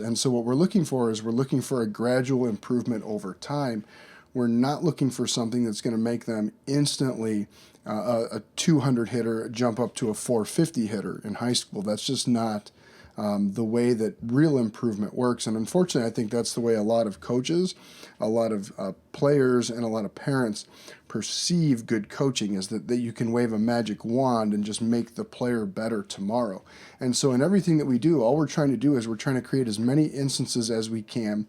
And so what we're looking for is we're looking for a gradual improvement over time. We're not looking for something that's going to make them instantly a 200 hitter jump up to a 450 hitter in high school. That's just not the way that real improvement works. And unfortunately, I think that's the way a lot of coaches, a lot of players, and a lot of parents perceive good coaching, is that you can wave a magic wand and just make the player better tomorrow. And so in everything that we do, all we're trying to do is we're trying to create as many instances as we can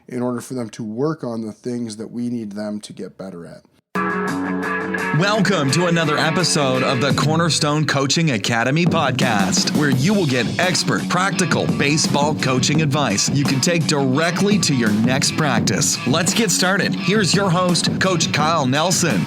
in order for them to work on the things that we need them to get better at. Welcome to another episode of the Cornerstone Coaching Academy podcast, where you will get expert, practical baseball coaching advice you can take directly to your next practice. Let's get started. Here's your host, Coach Kyle Nelson.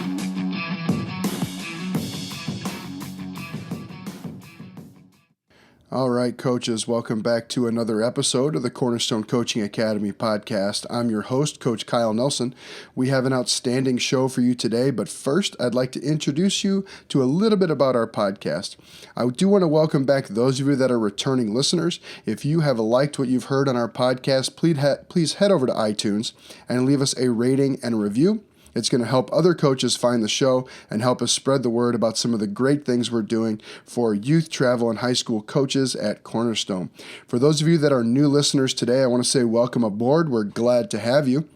All right, coaches, welcome back to another episode of the Cornerstone Coaching Academy podcast. I'm your host, Coach Kyle Nelson. We have an outstanding show for you today, but first, I'd like to introduce you to a little bit about our podcast. I do want to welcome back those of you that are returning listeners. If you have liked what you've heard on our podcast, please head over to iTunes and leave us a rating and a review. It's going to help other coaches find the show and help us spread the word about some of the great things we're doing for youth travel and high school coaches at Cornerstone. For those of you that are new listeners today, I want to say welcome aboard. We're glad to have you.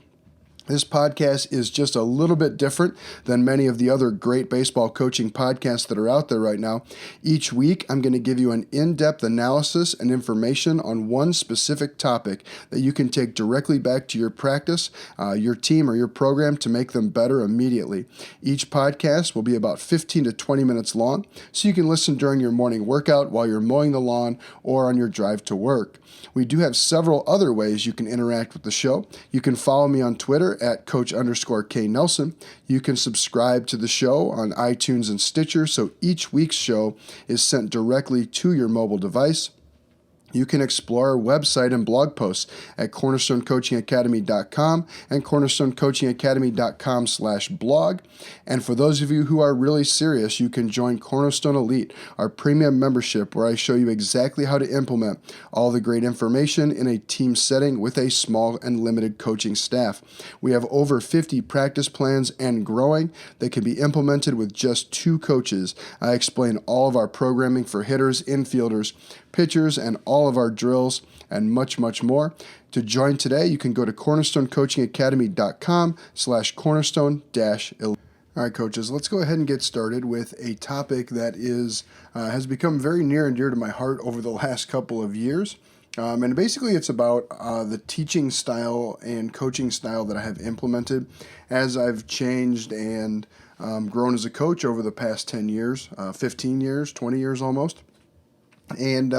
This podcast is just a little bit different than many of the other great baseball coaching podcasts that are out there right now. Each week, I'm going to give you an in-depth analysis and information on one specific topic that you can take directly back to your practice, your team, or your program to make them better immediately. Each podcast will be about 15 to 20 minutes long, so you can listen during your morning workout, while you're mowing the lawn, or on your drive to work. We do have several other ways you can interact with the show. You can follow me on Twitter at Coach_K Nelson. You can subscribe to the show on iTunes and Stitcher, so each week's show is sent directly to your mobile device. You can explore our website and blog posts at cornerstonecoachingacademy.com and cornerstonecoachingacademy.com/blog. And for those of you who are really serious, you can join Cornerstone Elite, our premium membership, where I show you exactly how to implement all the great information in a team setting with a small and limited coaching staff. We have over 50 practice plans and growing that can be implemented with just 2 coaches. I explain all of our programming for hitters, infielders, pitchers, and all of our drills, and much, much more. To join today, you can go to cornerstonecoachingacademy.com/cornerstone-elite. All right, coaches, let's go ahead and get started with a topic that has become very near and dear to my heart over the last couple of years. And basically, it's about the teaching style and coaching style that I have implemented as I've changed and grown as a coach over the past 10 years, 15 years, 20 years almost. And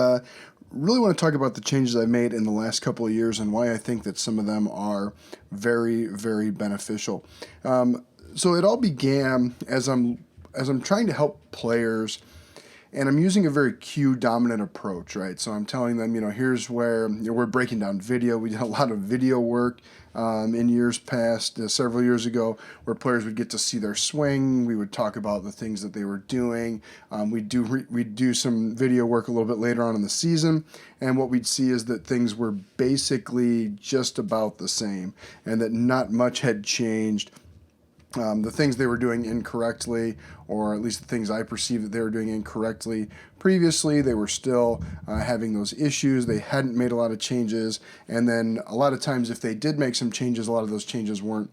really want to talk about the changes I've made in the last couple of years and why I think that some of them are very, very beneficial. So it all began as I'm trying to help players, and I'm using a very cue-dominant approach, right? So I'm telling them, here's where we're breaking down video. We did a lot of video work in years past, several years ago, where players would get to see their swing. We would talk about the things that they were doing. We'd do some video work a little bit later on in the season, and what we'd see is that things were basically just about the same, and that not much had changed. The things they were doing incorrectly, or at least the things I perceived that they were doing incorrectly previously, they were still having those issues. They hadn't made a lot of changes, and then a lot of times if they did make some changes, a lot of those changes weren't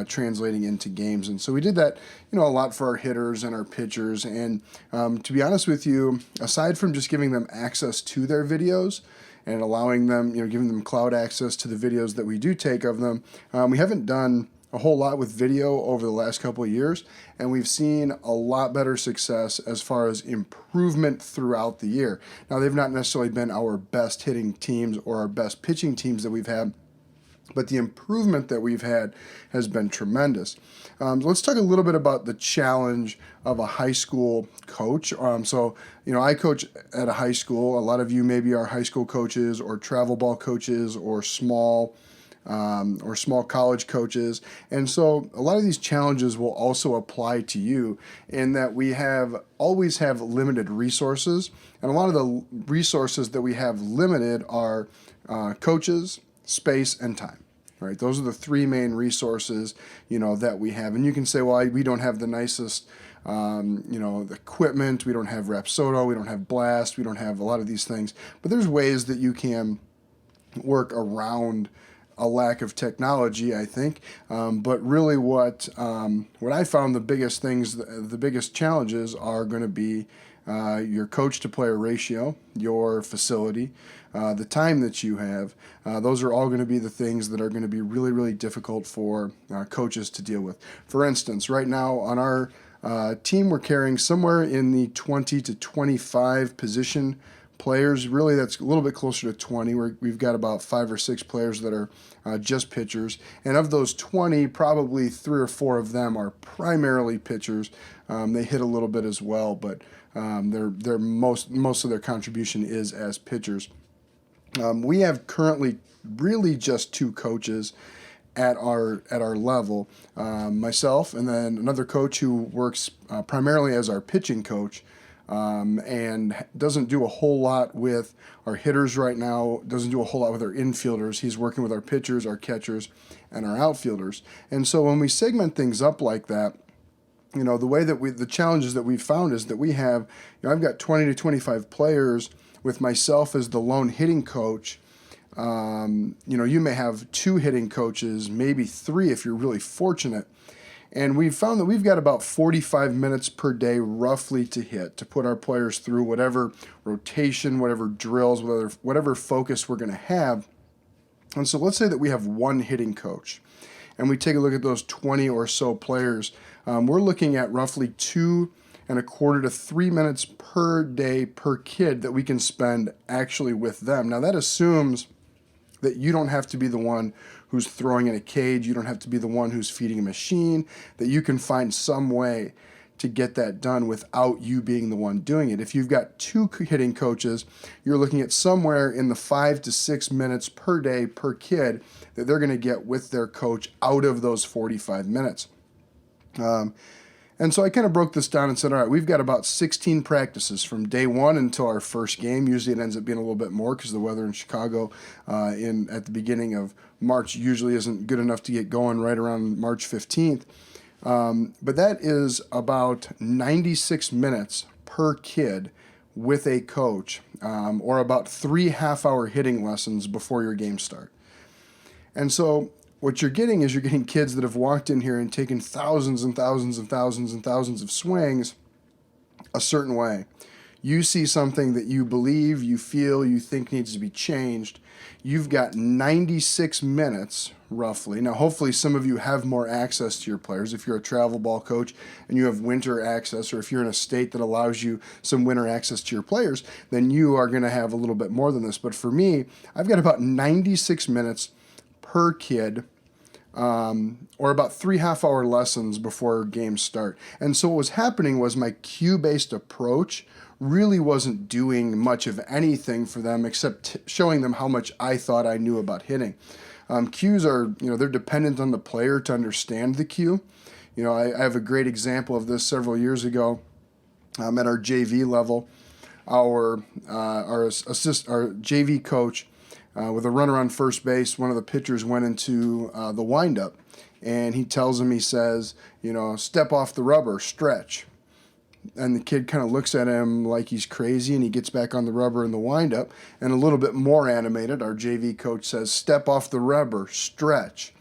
translating into games. And so we did that, a lot for our hitters and our pitchers. And to be honest with you, aside from just giving them access to their videos and allowing them, giving them cloud access to the videos that we do take of them, we haven't done a whole lot with video over the last couple of years, and we've seen a lot better success as far as improvement throughout the year. Now, they've not necessarily been our best hitting teams or our best pitching teams that we've had, but the improvement that we've had has been tremendous. Let's talk a little bit about the challenge of a high school coach. I coach at a high school. A lot of you maybe are high school coaches or travel ball coaches or small college coaches. And so a lot of these challenges will also apply to you in that we always have limited resources. And a lot of the resources that we have limited are coaches, space, and time. Right? Those are the three main resources, that we have. And you can say, well, we don't have the nicest, the equipment. We don't have Rapsodo. We don't have Blast. We don't have a lot of these things. But there's ways that you can work around a lack of technology, I think. But really what I found the biggest challenges are going to be your coach to player ratio, your facility, the time that you have. Those are all going to be the things that are going to be really, really difficult for coaches to deal with. For instance, right now on our team, we're carrying somewhere in the 20 to 25 position players. Really, that's a little bit closer to 20. We've got about 5 or 6 players that are just pitchers. And of those 20, probably 3 or 4 of them are primarily pitchers. They hit a little bit as well, but their most of their contribution is as pitchers. We have currently really just 2 coaches at our level, myself and then another coach who works primarily as our pitching coach, and doesn't do a whole lot with our hitters right now, doesn't do a whole lot with our infielders. He's working with our pitchers, our catchers, and our outfielders. And so when we segment things up like that, the way that the challenges that we've found is that we have, I've got 20 to 25 players with myself as the lone hitting coach. You may have 2 hitting coaches, maybe 3 if you're really fortunate. And we've found that we've got about 45 minutes per day roughly to hit, to put our players through whatever rotation, whatever drills, whatever focus we're going to have. And so let's say that we have 1 hitting coach, and we take a look at those 20 or so players. We're looking at roughly 2.25 to 3 minutes per day per kid that we can spend actually with them. Now that assumes that you don't have to be the one who's throwing in a cage, you don't have to be the one who's feeding a machine, that you can find some way to get that done without you being the one doing it. If you've got 2 hitting coaches, you're looking at somewhere in the 5 to 6 minutes per day per kid that they're going to get with their coach out of those 45 minutes. And so I kind of broke this down and said, all right, we've got about 16 practices from day 1 until our first game. Usually it ends up being a little bit more because the weather in Chicago at the beginning of March usually isn't good enough to get going right around March 15th. But that is about 96 minutes per kid with a coach, or about 3 half-hour hitting lessons before your game start. And so what you're getting is you're getting kids that have walked in here and taken thousands and thousands and thousands and thousands of swings a certain way. You see something that you believe, you feel, you think needs to be changed. You've got 96 minutes, roughly. Now, hopefully some of you have more access to your players. If you're a travel ball coach and you have winter access, or if you're in a state that allows you some winter access to your players, then you are going to have a little bit more than this. But for me, I've got about 96 minutes per kid, or about 3 half-hour lessons before games start. And so what was happening was my cue-based approach really wasn't doing much of anything for them except showing them how much I thought I knew about hitting. Cues are, they're dependent on the player to understand the cue. I have a great example of this several years ago at our JV level. Our JV coach, with a runner on first base, one of the pitchers went into the windup, and he tells him, he says, step off the rubber, stretch. And the kid kind of looks at him like he's crazy, and he gets back on the rubber in the windup. And a little bit more animated, our JV coach says, step off the rubber, stretch.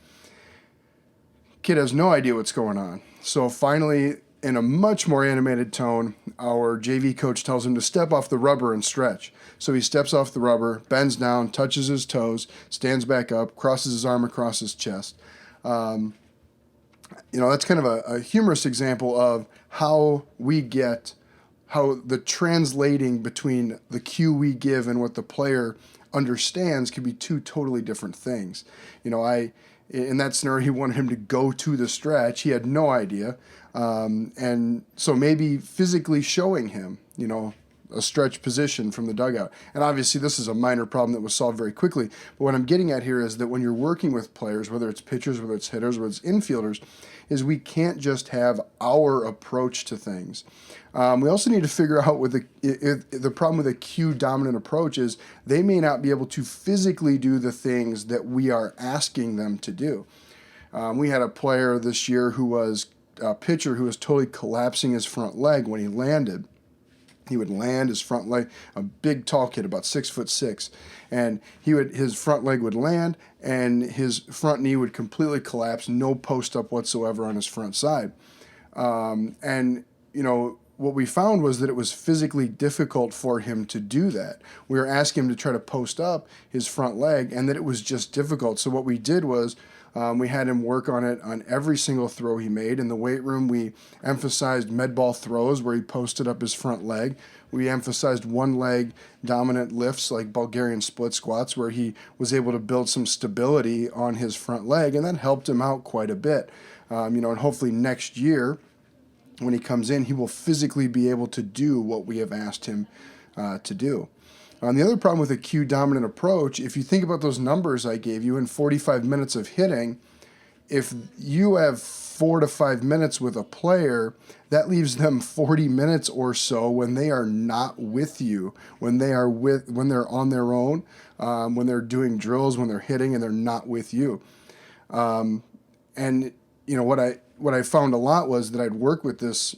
Kid has no idea what's going on. So finally, in a much more animated tone, our JV coach tells him to step off the rubber and stretch. So he steps off the rubber, bends down, touches his toes, stands back up, crosses his arm across his chest. That's kind of a humorous example of how the translating between the cue we give and what the player understands could be 2 totally different things. In that scenario, he wanted him to go to the stretch. He had no idea. And so maybe physically showing him, a stretch position from the dugout. And obviously this is a minor problem that was solved very quickly. But what I'm getting at here is that when you're working with players, whether it's pitchers, whether it's hitters, whether it's infielders, is we can't just have our approach to things. We also need to figure out with the problem with a cue dominant approach is they may not be able to physically do the things that we are asking them to do. We had a player this year who was a pitcher who was totally collapsing his front leg when he landed. He would land his front leg, a big tall kid, about 6'6", and his front leg would land, and his front knee would completely collapse, no post up whatsoever on his front side. And what we found was that it was physically difficult for him to do that. We were asking him to try to post up his front leg, and that it was just difficult. So what we did was we had him work on it on every single throw he made. In the weight room, we emphasized med ball throws where he posted up his front leg. We emphasized one leg dominant lifts like Bulgarian split squats where he was able to build some stability on his front leg, and that helped him out quite a bit. And hopefully next year, when he comes in, he will physically be able to do what we have asked him to do. The other problem with a cue dominant approach, if you think about those numbers I gave you in 45 minutes of hitting, if you have 4 to 5 minutes with a player, that leaves them 40 minutes or so when they are not with you, when they're on their own, when they're doing drills, when they're hitting and they're not with you. What I found a lot was that I'd work with this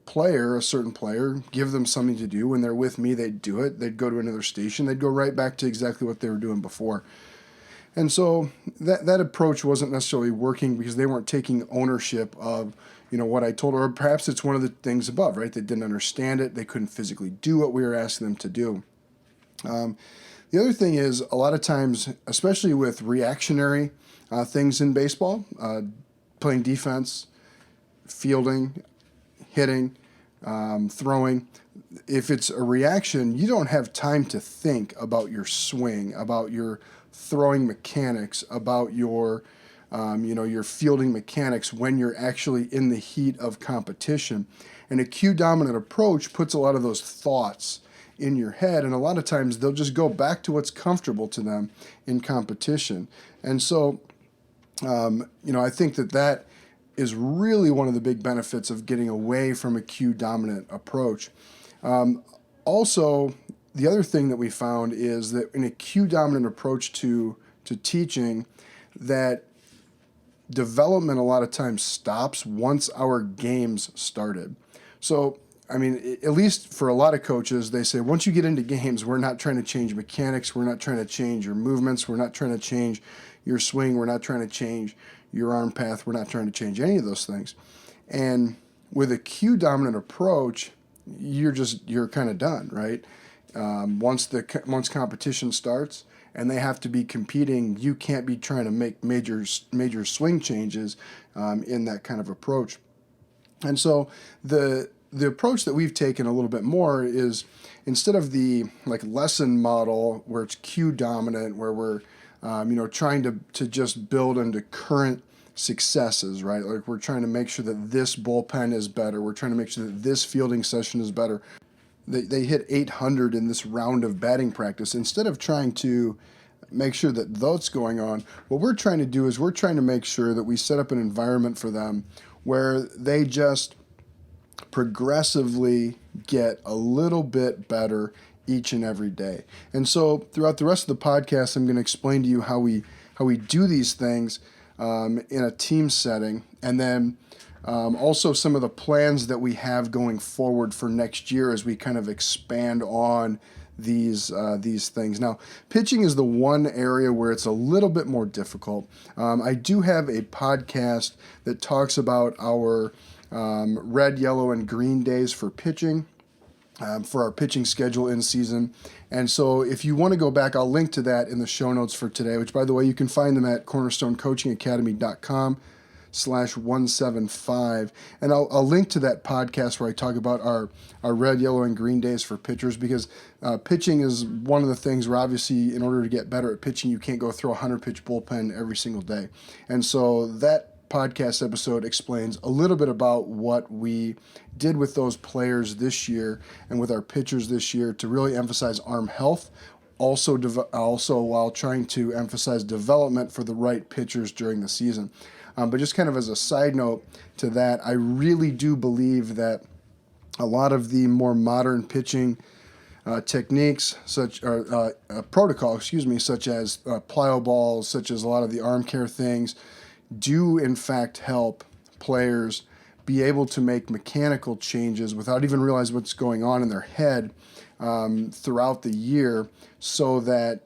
player, a certain player, give them something to do. When they're with me, they'd do it. They'd go to another station. They'd go right back to exactly what they were doing before. And so that approach wasn't necessarily working because they weren't taking ownership of, what I told, or perhaps it's one of the things above, right? They didn't understand it. They couldn't physically do what we were asking them to do. The other thing is a lot of times, especially with reactionary things in baseball, playing defense, fielding, hitting, throwing. If it's a reaction, you don't have time to think about your swing, about your throwing mechanics, about your fielding mechanics when you're actually in the heat of competition. And a cue dominant approach puts a lot of those thoughts in your head, and a lot of times they'll just go back to what's comfortable to them in competition. And so, I think that is really one of the big benefits of getting away from a cue dominant approach. Also, the other thing that we found is that in a cue dominant approach to teaching, that development a lot of times stops once our games started. So, at least for a lot of coaches, they say once you get into games, we're not trying to change mechanics, we're not trying to change your movements, we're not trying to change your swing, we're not trying to change your arm path, we're not trying to change any of those things. And with a cue dominant approach, you're kind of done, right? Once competition starts and they have to be competing, you can't be trying to make major swing changes in that kind of approach. And so the approach that we've taken a little bit more is, instead of the lesson model where it's cue dominant, where we're trying to just build into current successes, right? Like we're trying to make sure that this bullpen is better. We're trying to make sure that this fielding session is better. They hit 800 in this round of batting practice. Instead of trying to make sure that that's going on, what we're trying to do is we're trying to make sure that we set up an environment for them where they just progressively get a little bit better each and every day. And so throughout the rest of the podcast, I'm going to explain to you how we do these things in a team setting, and then also some of the plans that we have going forward for next year as we kind of expand on these things. Now, pitching is the one area where it's a little bit more difficult. I do have a podcast that talks about our red, yellow, and green days for pitching. For our pitching schedule in season. And so if you want to go back, I'll link to that in the show notes for today, which, by the way, you can find them at cornerstonecoachingacademy.com/175. And I'll link to that podcast where I talk about our red, yellow, and green days for pitchers, because pitching is one of the things where, obviously, in order to get better at pitching, you can't go throw a 100-pitch bullpen every single day. And so that podcast episode explains a little bit about what we did with those players this year and with our pitchers this year to really emphasize arm health, also while trying to emphasize development for the right pitchers during the season. But just kind of as a side note to that, I really do believe that a lot of the more modern pitching techniques, protocol, such as plyo balls, such as a lot of the arm care things, do in fact help players be able to make mechanical changes without even realize what's going on in their head throughout the year, so that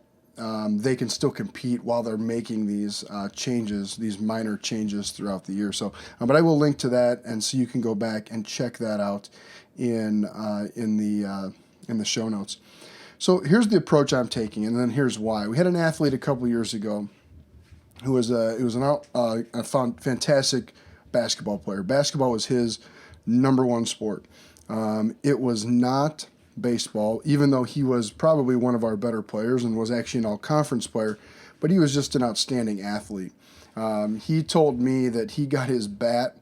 they can still compete while they're making these changes, these minor changes throughout the year. So, but I will link to that, and so you can go back and check that out in the show notes. So here's the approach I'm taking, and then here's why. We had an athlete a couple years ago who was a fantastic basketball player. Basketball was his number one sport. It was not baseball, even though he was probably one of our better players and was actually an all-conference player, but he was just an outstanding athlete. He told me that he got his bat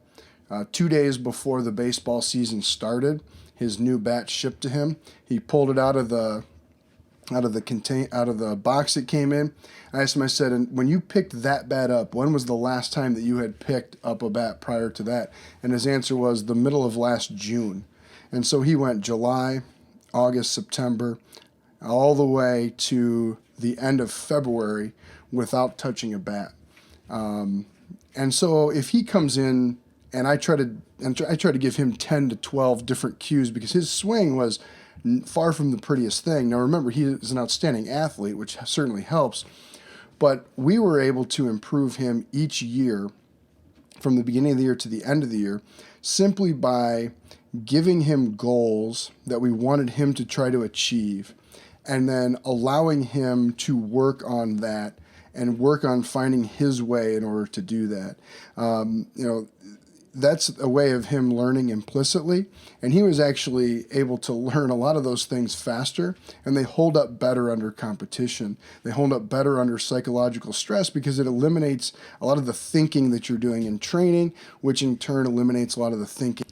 2 days before the baseball season started. His new bat shipped to him. He pulled it out of the box it came in. I asked him, I said, and when you picked that bat up, when was the last time that you had picked up a bat prior to that? And his answer was the middle of last June. And so he went July, August, September, all the way to the end of February without touching a bat. And so if he comes in and I try to give him 10 to 12 different cues, because his swing was far from the prettiest thing. Now remember, he is an outstanding athlete, which certainly helps, but we were able to improve him each year from the beginning of the year to the end of the year simply by giving him goals that we wanted him to try to achieve, and then allowing him to work on that and work on finding his way in order to do that. That's a way of him learning implicitly, and he was actually able to learn a lot of those things faster, and they hold up better under competition. They hold up better under psychological stress because it eliminates a lot of the thinking that you're doing in training, which in turn eliminates a lot of the thinking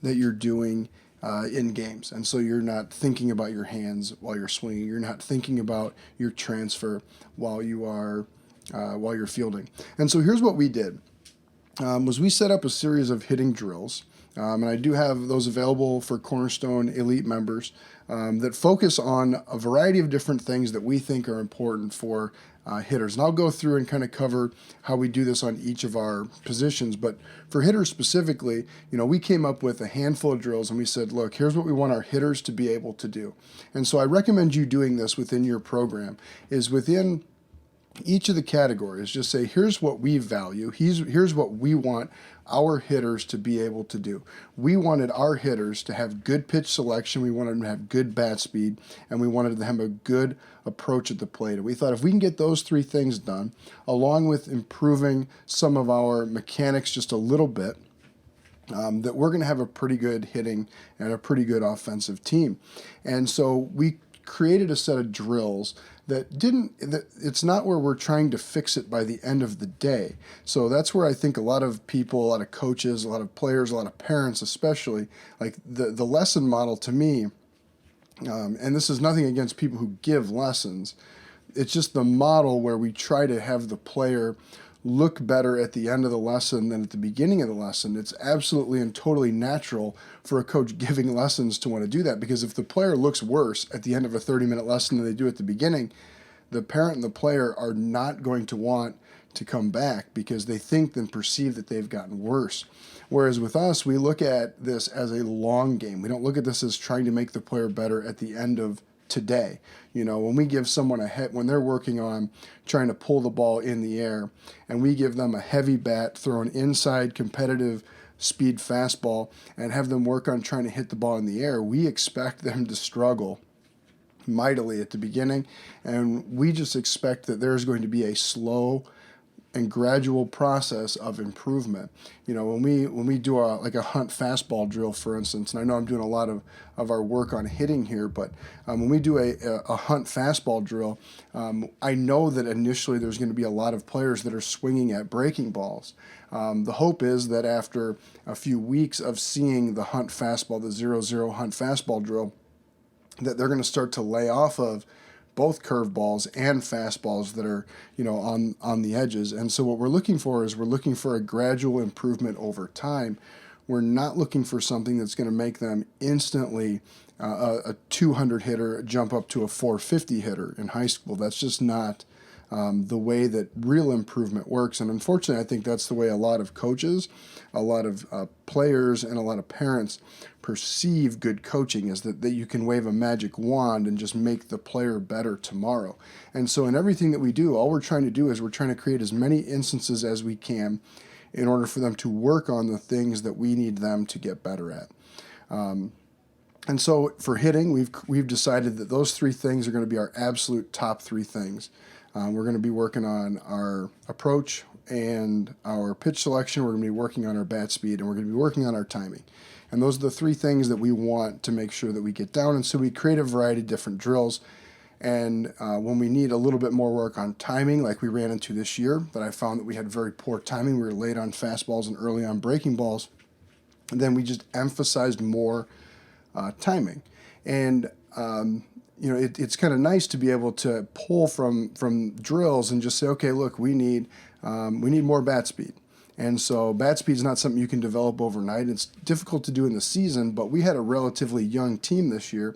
that you're doing in games. And so you're not thinking about your hands while you're swinging. You're not thinking about your transfer while you're fielding. And so here's what we did. Was we set up a series of hitting drills, and I do have those available for Cornerstone Elite members that focus on a variety of different things that we think are important for hitters. And I'll go through and kind of cover how we do this on each of our positions. But for hitters specifically, we came up with a handful of drills, and we said, look, here's what we want our hitters to be able to do. And so I recommend you doing this within your program, is within each of the categories, just say, here's what we value, here's what we want our hitters to be able to do. We wanted our hitters to have good pitch selection, we wanted them to have good bat speed, and we wanted them to have a good approach at the plate. And we thought if we can get those three things done, along with improving some of our mechanics just a little bit, that we're going to have a pretty good hitting and a pretty good offensive team. And so we created a set of drills it's not where we're trying to fix it by the end of the day. So that's where I think a lot of people, a lot of coaches, a lot of players, a lot of parents especially, like the lesson model to me, and this is nothing against people who give lessons, it's just the model where we try to have the player look better at the end of the lesson than at the beginning of the lesson. It's absolutely and totally natural for a coach giving lessons to want to do that, because if the player looks worse at the end of a 30-minute lesson than they do at the beginning, the parent and the player are not going to want to come back because they think and perceive that they've gotten worse. Whereas with us, we look at this as a long game. We don't look at this as trying to make the player better at the end of today. When we give someone when they're working on trying to pull the ball in the air, and we give them a heavy bat, throw an inside competitive speed fastball, and have them work on trying to hit the ball in the air, we expect them to struggle mightily at the beginning, and we just expect that there's going to be a slow and gradual process of improvement. When we do a hunt fastball drill, for instance, and I know I'm doing a lot of our work on hitting here, but when we do a hunt fastball drill, I know that initially there's going to be a lot of players that are swinging at breaking balls. The hope is that after a few weeks of seeing the hunt fastball, the 0-0 hunt fastball drill, that they're going to start to lay off of both curveballs and fastballs that are, on the edges. And so what we're looking for is a gradual improvement over time. We're not looking for something that's going to make them instantly a 200 hitter jump up to a 450 hitter in high school. That's just not the way that real improvement works. And unfortunately, I think that's the way a lot of coaches, a lot of players, and a lot of parents perceive good coaching, is that you can wave a magic wand and just make the player better tomorrow. And so in everything that we do, all we're trying to do is we're trying to create as many instances as we can in order for them to work on the things that we need them to get better at. And so for hitting, we've decided that those three things are going to be our absolute top three things. We're going to be working on our approach and our pitch selection. We're going to be working on our bat speed, and we're going to be working on our timing. And those are the three things that we want to make sure that we get down. And so we create a variety of different drills. And when we need a little bit more work on timing, like we ran into this year, that I found that we had very poor timing. We were late on fastballs and early on breaking balls. And then we just emphasized more timing. And it's kind of nice to be able to pull from drills and just say, okay, look, we need more bat speed. And so bat speed is not something you can develop overnight. It's difficult to do in the season, but we had a relatively young team this year.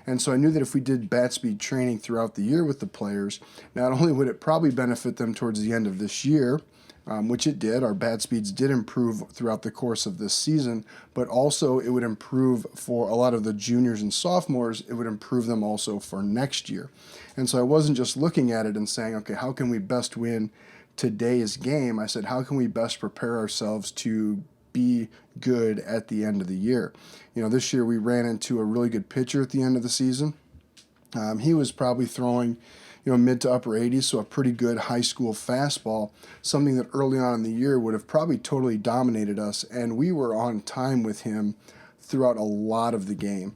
And so I knew that if we did bat speed training throughout the year with the players, not only would it probably benefit them towards the end of this year, which it did, our bat speeds did improve throughout the course of this season, but also it would improve for a lot of the juniors and sophomores. It would improve them also for next year. And so I wasn't just looking at it and saying, okay, how can we best win today's game? I said, how can we best prepare ourselves to be good at the end of the year? This year we ran into a really good pitcher at the end of the season. He was probably throwing mid to upper 80s, so a pretty good high school fastball, something that early on in the year would have probably totally dominated us, and we were on time with him throughout a lot of the game.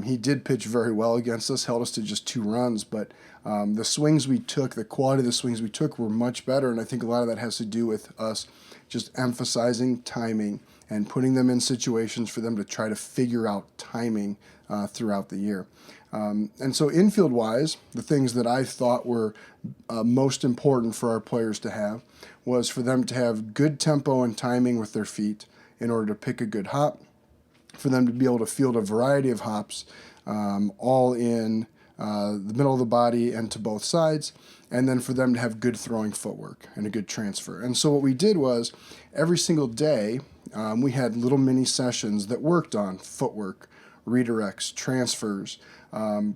He did pitch very well against us, held us to just 2 runs, but the swings we took, the quality of the swings we took were much better, and I think a lot of that has to do with us just emphasizing timing and putting them in situations for them to try to figure out timing throughout the year. And so infield-wise, the things that I thought were most important for our players to have was for them to have good tempo and timing with their feet in order to pick a good hop, for them to be able to field a variety of hops all in the middle of the body and to both sides, and then for them to have good throwing footwork and a good transfer. And so what we did was every single day we had little mini sessions that worked on footwork, redirects, transfers,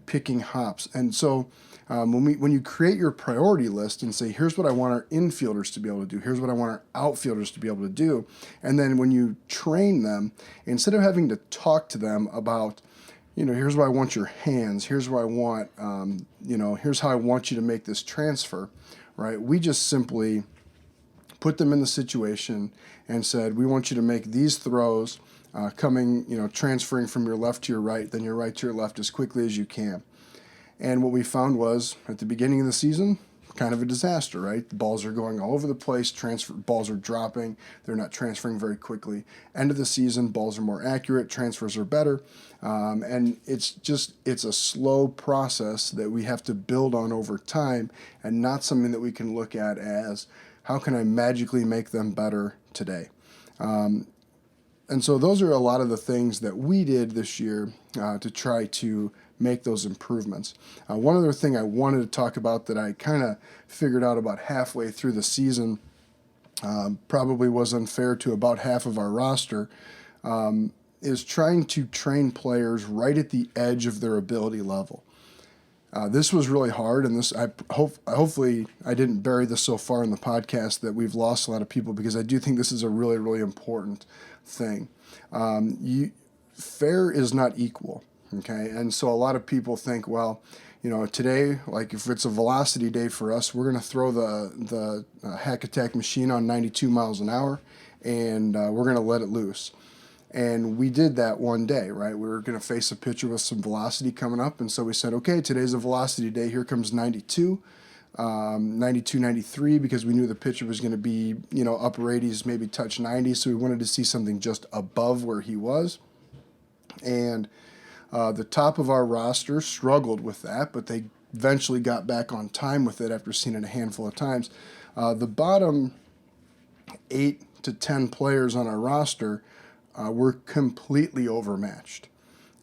picking hops. And so when you create your priority list and say, here's what I want our infielders to be able to do, here's what I want our outfielders to be able to do, and then when you train them, instead of having to talk to them about, here's where I want your hands, here's where I want, here's how I want you to make this transfer, right? We just simply put them in the situation and said, we want you to make these throws, transferring from your left to your right, then your right to your left as quickly as you can. And what we found was, at the beginning of the season, kind of a disaster, right? The balls are going all over the place, balls are dropping, they're not transferring very quickly. End of the season, balls are more accurate, transfers are better, and it's a slow process that we have to build on over time, and not something that we can look at as, how can I magically make them better today? And so those are a lot of the things that we did this year to try to make those improvements. One other thing I wanted to talk about that I kind of figured out about halfway through the season, probably was unfair to about half of our roster, is trying to train players right at the edge of their ability level. This was really hard, and hopefully I didn't bury this so far in the podcast that we've lost a lot of people, because I do think this is a really, really important thing. Fair is not equal, okay? And so a lot of people think, well, Today, like if it's a velocity day for us, we're going to throw the hack attack machine on 92 miles an hour, and we're going to let it loose. And we did that one day, right? We were going to face a pitcher with some velocity coming up, and so we said, okay, today's a velocity day. Here comes 92. 92, 93, because we knew the pitcher was going to be, upper 80s, maybe touch 90. So we wanted to see something just above where he was. And the top of our roster struggled with that, but they eventually got back on time with it after seeing it a handful of times. The bottom 8 to 10 players on our roster were completely overmatched.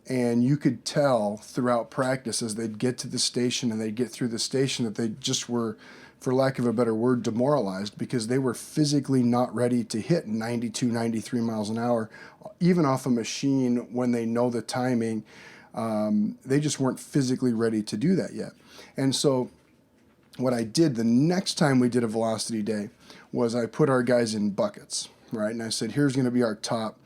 And you could tell throughout practice as they'd get to the station and they'd get through the station that they just were, for lack of a better word, demoralized, because they were physically not ready to hit 92, 93 miles an hour, even off a machine when they know the timing. They just weren't physically ready to do that yet. And so what I did the next time we did a velocity day was I put our guys in buckets, right? And I said, here's going to be our top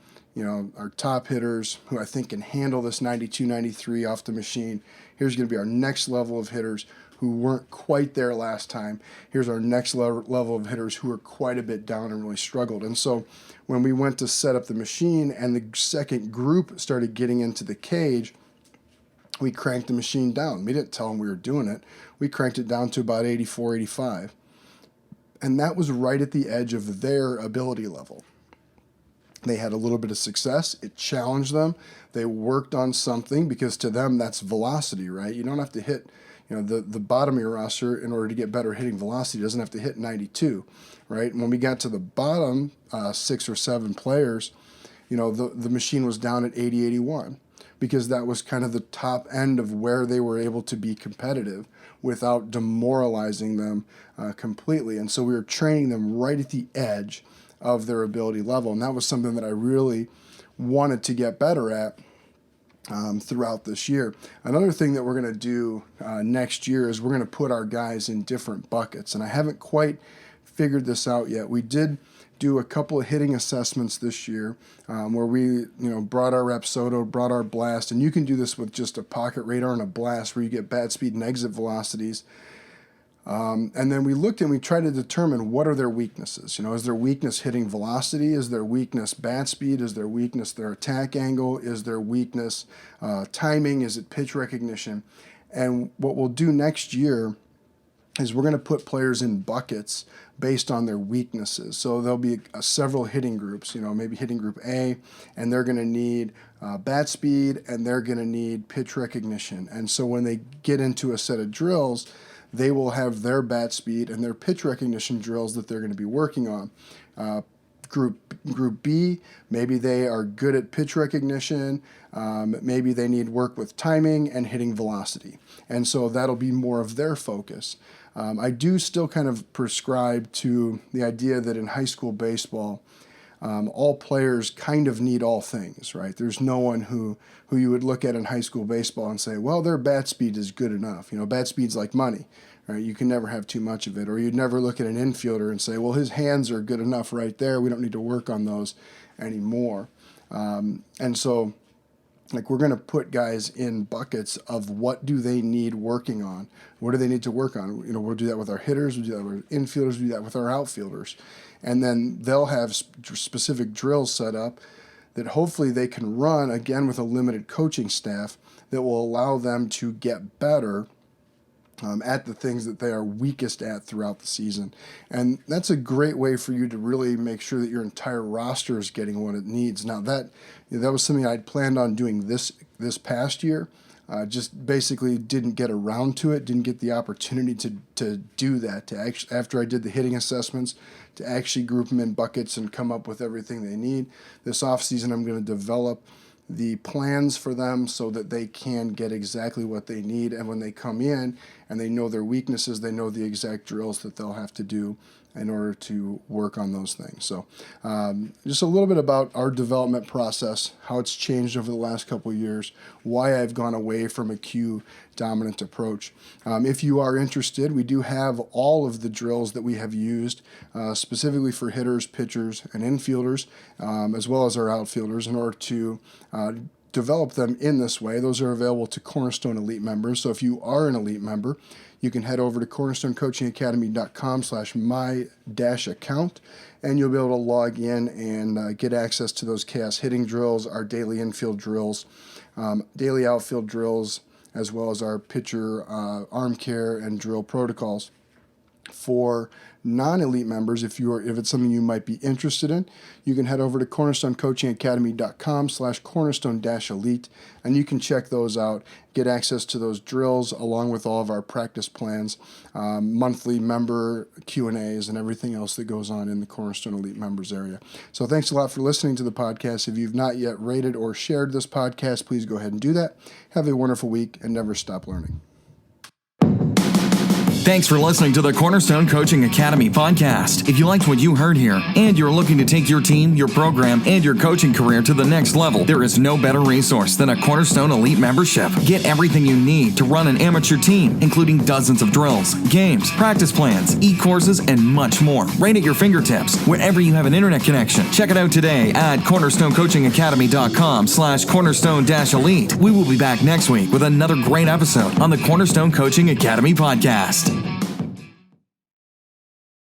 hitters who I think can handle this 92, 93 off the machine. Here's going to be our next level of hitters who weren't quite there last time. Here's our next level of hitters who are quite a bit down and really struggled. And so when we went to set up the machine and the second group started getting into the cage, we cranked the machine down. We didn't tell them we were doing it. We cranked it down to about 84, 85. And that was right at the edge of their ability level. They had a little bit of success. It challenged them. They worked on something, because to them that's velocity, right? You don't have to hit, the bottom of your roster in order to get better hitting velocity doesn't have to hit 92, right? And when we got to the bottom 6 or 7 players, the machine was down at 80, 81, because that was kind of the top end of where they were able to be competitive without demoralizing them completely. And so we were training them right at the edge of their ability level. And that was something that I really wanted to get better at throughout this year. Another thing that we're going to do next year is we're going to put our guys in different buckets. And I haven't quite figured this out yet. We did do a couple of hitting assessments this year where we brought our Rapsodo, brought our blast, and you can do this with just a pocket radar and a blast where you get bat speed and exit velocities. And then we looked and we tried to determine what are their weaknesses. Is their weakness hitting velocity? Is their weakness bat speed? Is their weakness their attack angle? Is their weakness timing? Is it pitch recognition? And what we'll do next year is we're going to put players in buckets based on their weaknesses. So there'll be several hitting groups, maybe hitting group A, and they're going to need bat speed and they're going to need pitch recognition. And so when they get into a set of drills, they will have their bat speed and their pitch recognition drills that they're going to be working on. Group B, maybe they are good at pitch recognition. Maybe they need work with timing and hitting velocity. And so that'll be more of their focus. I do still kind of prescribe to the idea that in high school baseball, all players kind of need all things, right? There's no one who you would look at in high school baseball and say, well, their bat speed is good enough. Bat speed's like money, right? You can never have too much of it. Or you'd never look at an infielder and say, well, his hands are good enough right there. We don't need to work on those anymore. And so, we're going to put guys in buckets of what do they need working on? What do they need to work on? We'll do that with our hitters, we'll do that with our infielders, we'll do that with our outfielders. And then they'll have specific drills set up that hopefully they can run, again, with a limited coaching staff that will allow them to get better at the things that they are weakest at throughout the season. And that's a great way for you to really make sure that your entire roster is getting what it needs. Now, that was something I'd planned on doing this past year. Just basically didn't get around to it, didn't get the opportunity to do that, to actually, after I did the hitting assessments, to actually group them in buckets and come up with everything they need. This offseason, I'm going to develop the plans for them so that they can get exactly what they need. And when they come in and they know their weaknesses, they know the exact drills that they'll have to do in order to work on those things. So just a little bit about our development process, how it's changed over the last couple of years, why I've gone away from a cue dominant approach. If you are interested, we do have all of the drills that we have used specifically for hitters, pitchers, and infielders, as well as our outfielders in order to develop them in this way. Those are available to Cornerstone Elite members. So if you are an Elite member, you can head over to cornerstonecoachingacademy.com/my-account, and you'll be able to log in and get access to those chaos hitting drills, our daily infield drills, daily outfield drills, as well as our pitcher arm care and drill protocols. For non-elite members, if it's something you might be interested in, you can head over to cornerstonecoachingacademy.com/cornerstone-elite, and you can check those out, get access to those drills along with all of our practice plans, monthly member Q&As, and everything else that goes on in the Cornerstone Elite members area. So thanks a lot for listening to the podcast. If you've not yet rated or shared this podcast, please go ahead and do that. Have a wonderful week and never stop learning. Thanks for listening to the Cornerstone Coaching Academy podcast. If you liked what you heard here and you're looking to take your team, your program, and your coaching career to the next level, there is no better resource than a Cornerstone Elite membership. Get everything you need to run an amateur team, including dozens of drills, games, practice plans, e-courses, and much more, right at your fingertips, wherever you have an internet connection. Check it out today at cornerstonecoachingacademy.com/cornerstone-elite. We will be back next week with another great episode on the Cornerstone Coaching Academy podcast.